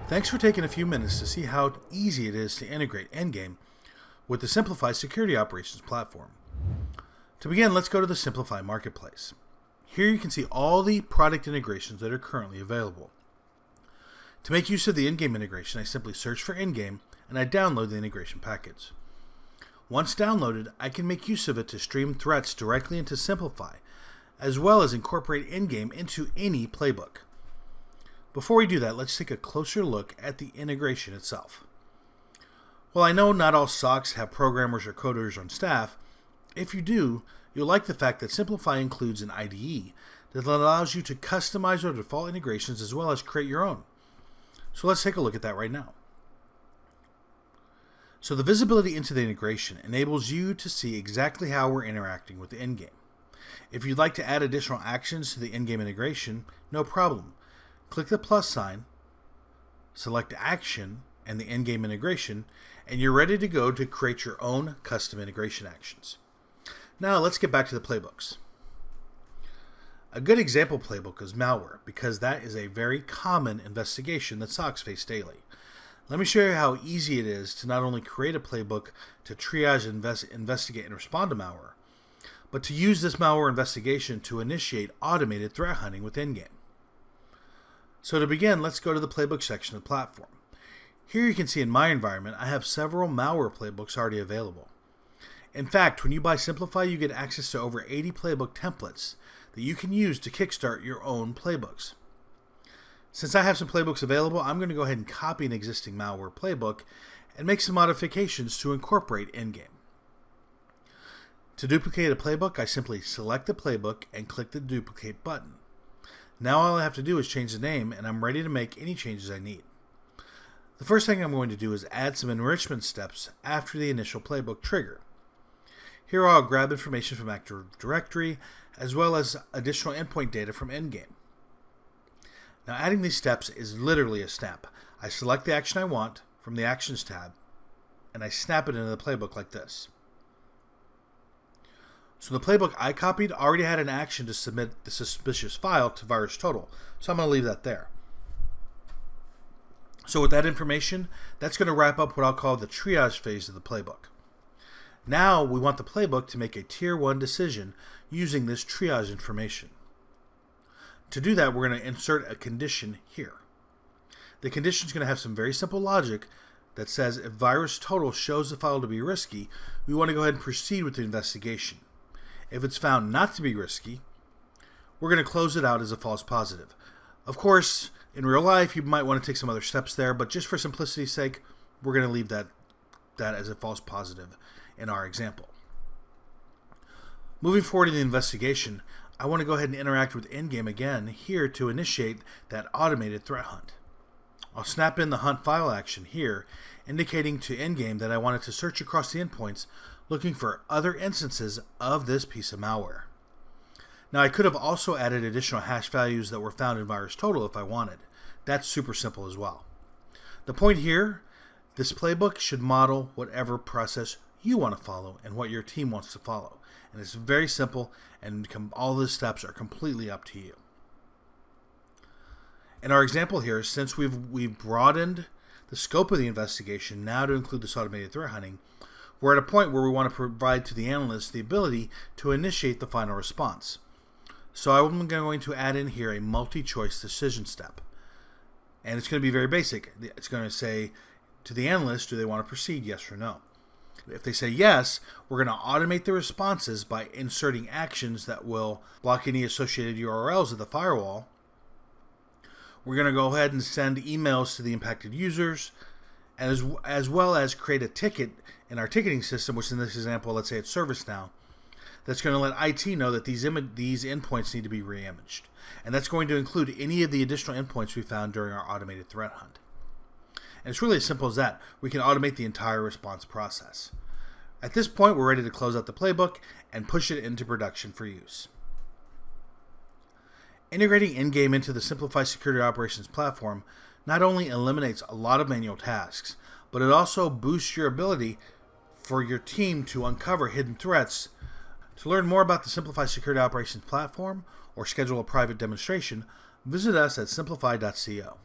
Thanks for taking a few minutes to see how easy it is to integrate Endgame with the Simplify Security Operations platform. To begin, let's go to the Simplify Marketplace. Here you can see all the product integrations that are currently available. To make use of the Endgame integration, I simply search for Endgame and I download the integration package. Once downloaded, I can make use of it to stream threats directly into Simplify, as well as incorporate Endgame into any playbook. Before we do that, let's take a closer look at the integration itself. While I know not all SOCs have programmers or coders on staff, if you do, you'll like the fact that Simplify includes an IDE that allows you to customize our default integrations as well as create your own. So let's take a look at that right now. So the visibility into the integration enables you to see exactly how we're interacting with the Endgame. If you'd like to add additional actions to the Endgame integration, no problem. Click the plus sign, select Action and the Endgame integration, and you're ready to go to create your own custom integration actions. Now let's get back to the playbooks. A good example playbook is malware, because that is a very common investigation that SOCs face daily. Let me show you how easy it is to not only create a playbook to triage, investigate, and respond to malware, but to use this malware investigation to initiate automated threat hunting with Endgame. So to begin, let's go to the playbook section of the platform. Here you can see in my environment, I have several malware playbooks already available. In fact, when you buy Simplify, you get access to over 80 playbook templates that you can use to kickstart your own playbooks. Since I have some playbooks available, I'm going to go ahead and copy an existing malware playbook and make some modifications to incorporate Endgame. To duplicate a playbook, I simply select the playbook and click the duplicate button. Now all I have to do is change the name, and I'm ready to make any changes I need. The first thing I'm going to do is add some enrichment steps after the initial playbook trigger. Here I'll grab information from Active Directory as well as additional endpoint data from Endgame. Now adding these steps is literally a snap. I select the action I want from the Actions tab and I snap it into the playbook like this. So the playbook I copied already had an action to submit the suspicious file to VirusTotal, so I'm going to leave that there. So with that information, that's going to wrap up what I'll call the triage phase of the playbook. Now we want the playbook to make a Tier 1 decision using this triage information. To do that, we're going to insert a condition here. The condition is going to have some very simple logic that says if VirusTotal shows the file to be risky, we want to go ahead and proceed with the investigation. If it's found not to be risky, we're going to close it out as a false positive. Of course, in real life, you might want to take some other steps there, but just for simplicity's sake, we're going to leave that as a false positive in our example. Moving forward in the investigation, I want to go ahead and interact with Endgame again here to initiate that automated threat hunt. I'll snap in the hunt file action here, indicating to Endgame that I wanted to search across the endpoints looking for other instances of this piece of malware. Now I could have also added additional hash values that were found in VirusTotal if I wanted. That's super simple as well. The point here, this playbook should model whatever process you want to follow and what your team wants to follow. And it's very simple, and all the steps are completely up to you. In our example here, since we've broadened the scope of the investigation now to include this automated threat hunting, we're at a point where we want to provide to the analyst the ability to initiate the final response. So I'm going to add in here a multi-choice decision step. And it's going to be very basic. It's going to say to the analyst, do they want to proceed, yes or no? If they say yes, we're going to automate the responses by inserting actions that will block any associated URLs of the firewall. We're going to go ahead and send emails to the impacted users, and as well as create a ticket in our ticketing system, which in this example, let's say it's ServiceNow, that's going to let IT know that these endpoints need to be re-imaged. And that's going to include any of the additional endpoints we found during our automated threat hunt. And it's really as simple as that. We can automate the entire response process. At this point, we're ready to close out the playbook and push it into production for use. Integrating Endgame into the Simplify Security Operations platform not only eliminates a lot of manual tasks, but it also boosts your ability for your team to uncover hidden threats. To learn more about the Simplify Security Operations platform or schedule a private demonstration, visit us at simplify.co.